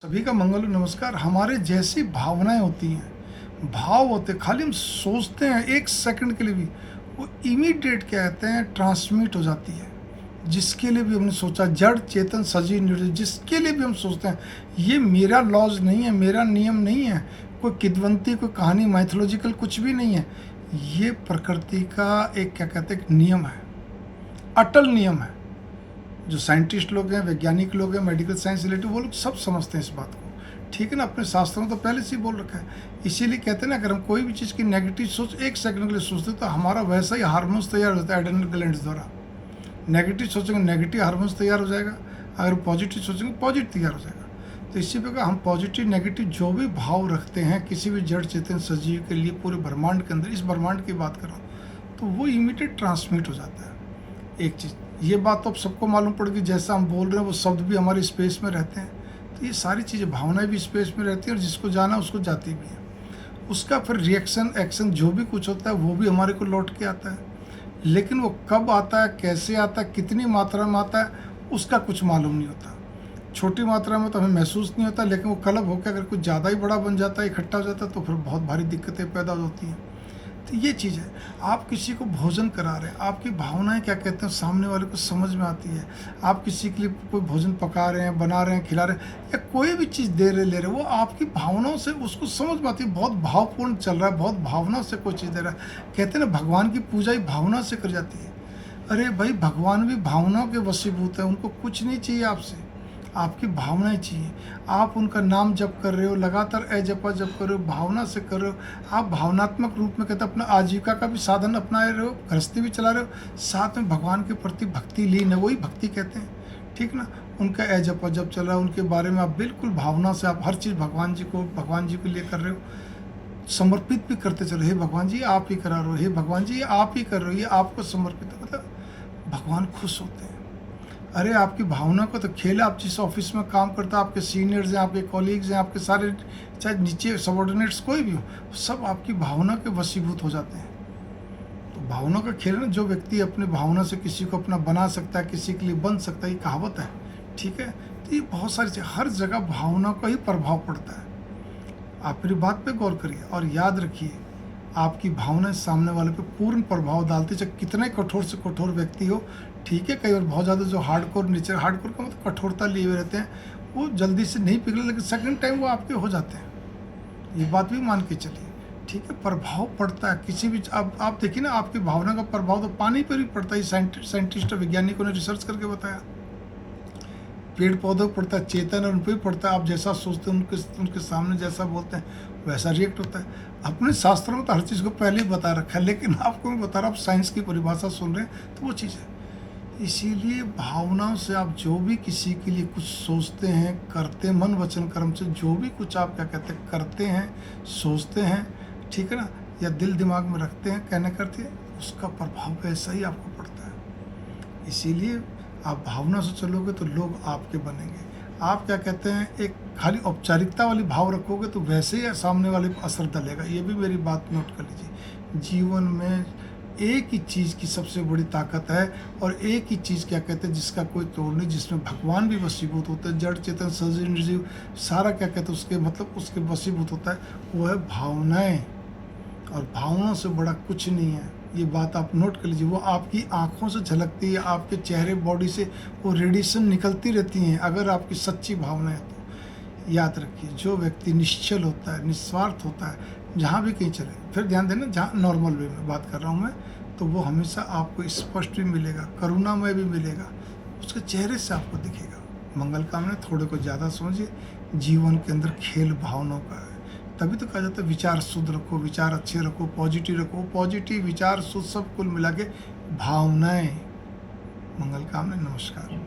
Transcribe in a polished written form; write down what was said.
सभी का मंगल हो। नमस्कार। हमारे जैसी भावनाएं होती हैं, भाव होते हैं, खाली हम सोचते हैं एक सेकंड के लिए भी वो इमीडिएट क्या कहते हैं ट्रांसमिट हो जाती है। जिसके लिए भी हमने सोचा, जड़ चेतन सजीव निर्जीव, जिसके लिए भी हम सोचते हैं, ये मेरा लॉज नहीं है, मेरा नियम नहीं है, कोई किद्वंती कोई कहानी माइथोलॉजिकल कुछ भी नहीं है। ये प्रकृति का एक क्या कहते हैं एक नियम है, अटल नियम है। जो साइंटिस्ट लोग हैं, वैज्ञानिक लोग हैं, मेडिकल साइंस रिलेटिव, वो लोग सब समझते हैं इस बात को। ठीक है ना, अपने शास्त्रों में तो पहले से ही बोल रखा है। इसीलिए कहते हैं ना, अगर हम कोई भी चीज़ की नेगेटिव सोच एक सेकंड के लिए सोचते तो हमारा वैसा ही हार्मोन्स तैयार होता है एड्रेनल ग्लैंड्स द्वारा। नेगेटिव सोचेंगे नेगेटिव हार्मोन्स तैयार हो जाएगा, अगर पॉजिटिव सोचेंगे पॉजिटिव तैयार हो जाएगा। तो इसी प्रकार हम पॉजिटिव नेगेटिव जो भी भाव रखते हैं किसी भी जड़ चेतन सजीव के लिए, पूरे ब्रह्मांड के अंदर, इस ब्रह्मांड की बात कर रहा हूँ, तो वो इमीडिएट ट्रांसमिट हो जाता है। एक चीज़ ये बात तो अब सबको मालूम पड़ गई, जैसा हम बोल रहे हैं वो शब्द भी हमारे स्पेस में रहते हैं, तो ये सारी चीज़ें भावनाएं भी स्पेस में रहती हैं और जिसको जाना उसको जाती भी है। उसका फिर रिएक्शन एक्शन जो भी कुछ होता है वो भी हमारे को लौट के आता है, लेकिन वो कब आता है, कैसे आता है, कितनी मात्रा में आता है, उसका कुछ मालूम नहीं होता। छोटी मात्रा में तो हमें महसूस नहीं होता, लेकिन वो क्लब होकर अगर कुछ ज़्यादा ही बड़ा बन जाता है, इकट्ठा हो जाता है, तो फिर बहुत भारी दिक्कतें पैदा होती हैं। तो ये चीज़ है, आप किसी को भोजन करा रहे हैं, आपकी भावनाएं क्या कहते हैं सामने वाले को समझ में आती है। आप किसी के लिए कोई भोजन पका रहे हैं, बना रहे हैं, खिला रहे हैं, या कोई भी चीज़ दे रहे ले रहे, वो आपकी भावनाओं से उसको समझ में आती है। बहुत भावपूर्ण चल रहा है, बहुत भावना से कोई चीज़ दे रहा है। कहते हैं ना, भगवान की पूजा ही भावना से कर जाती है। अरे भाई, भगवान भी भावनाओं के वशीभूत है, उनको कुछ नहीं चाहिए आपसे, आपकी भावनाएं चाहिए। आप उनका नाम जप कर रहे हो, लगातार जपा जप कर रहे हो, भावना से कर रहे हो, आप भावनात्मक रूप में कहते अपना आजीविका का भी साधन अपना रहे हो, गृहस्थी भी चला रहे हो, साथ में भगवान के प्रति भक्ति लीन है, वही भक्ति कहते हैं। ठीक ना, उनका जपा जप चल रहा है, उनके बारे में आप बिल्कुल भावना से आप हर चीज़ भगवान जी के लिए कर रहे हो, समर्पित भी करते चलो। हे भगवान जी आप ही करा रहे हो, हे भगवान जी आप ही कर रहे हो, ये आपको समर्पित है, मतलब भगवान खुश होते हैं। अरे आपकी भावना को तो खेल, आप जिस ऑफिस में काम करते हैं, आपके सीनियर्स हैं, आपके कॉलीग्स हैं, आपके सारे चाहे नीचे सबॉर्डिनेट्स कोई भी हो, सब आपकी भावना के वशीभूत हो जाते हैं। तो भावना का खेल है ना, जो व्यक्ति अपने भावना से किसी को अपना बना सकता है, किसी के लिए बन सकता है, ये कहावत है। ठीक है, तो ये बहुत सारी चीज़, हर जगह भावना का ही प्रभाव पड़ता है। आप मेरी बात पे गौर करिए और याद रखिए, आपकी भावनाएं सामने वाले पे पूर्ण प्रभाव डालती, चाहे कितने कठोर से कठोर व्यक्ति हो। ठीक है, कई बार बहुत ज़्यादा जो हार्डकोर नेचर, हार्डकोर का मतलब कठोरता लिए हुए रहते हैं, वो जल्दी से नहीं पिघले, लेकिन सेकंड टाइम वो आपके हो जाते हैं। ये बात भी मान के चलिए। ठीक है, प्रभाव पड़ता है किसी भी, आप देखिए ना, आपकी भावना का प्रभाव तो पानी पर भी पड़ता है। साइंटिस्ट और वैज्ञानिकों ने रिसर्च करके बताया। पेड़ पौधों पर पड़ता है, चेतन और उन पर भी पड़ता है। आप जैसा सोचते हैं, उनके सामने जैसा बोलते हैं वैसा रिएक्ट होता है। अपने शास्त्रों में तो हर चीज़ को पहले ही बता रखा है, लेकिन आपको मैं बता रहा हूँ, आप साइंस की परिभाषा सुन रहे हैं तो वो चीज़ है। इसीलिए भावनाओं से आप जो भी किसी के लिए कुछ सोचते हैं, करते हैं, मन वचन कर्म से जो भी कुछ आप क्या कहते हैं करते हैं, सोचते हैं, ठीक है ना, या दिल दिमाग में रखते हैं, कहने करते हैं, उसका प्रभाव वैसा ही आपको पड़ता है। इसीलिए आप भावना से चलोगे तो लोग आपके बनेंगे। आप क्या कहते हैं एक खाली औपचारिकता वाली भाव रखोगे तो वैसे ही सामने वाले पर असर डलेगा। ये भी मेरी बात नोट कर लीजिए। जीवन में एक ही चीज़ की सबसे बड़ी ताकत है, और एक ही चीज़ क्या कहते हैं जिसका कोई तोड़ नहीं, जिसमें भगवान भी वशीभूत होते हैं, जड़ चेतन सजीव निर्जीव सारा क्या कहते हैं उसके मतलब उसके वशीभूत होता है, वो है भावनाएं। और भावनाओं से बड़ा कुछ नहीं है। ये बात आप नोट कर लीजिए। वो आपकी आंखों से झलकती है, आपके चेहरे बॉडी से वो रेडिएशन निकलती रहती हैं, अगर आपकी सच्ची भावना है तो। याद रखिए, जो व्यक्ति निश्चल होता है, निस्वार्थ होता है, जहाँ भी कहीं चले, फिर ध्यान देना, जहाँ नॉर्मल वे में बात कर रहा हूँ मैं, तो वो हमेशा आपको स्पष्ट भी मिलेगा, करुणामय भी मिलेगा, उसके चेहरे से आपको दिखेगा। मंगल कामना, थोड़े को ज़्यादा समझिए। जीवन के अंदर खेल भावनाओं का है, तभी तो कहा जाता है विचार शुद्ध रखो, विचार अच्छे रखो, पॉजिटिव रखो। पॉजिटिव विचार शुद्ध सब कुल मिला के भावनाएं। मंगल कामना, नमस्कार।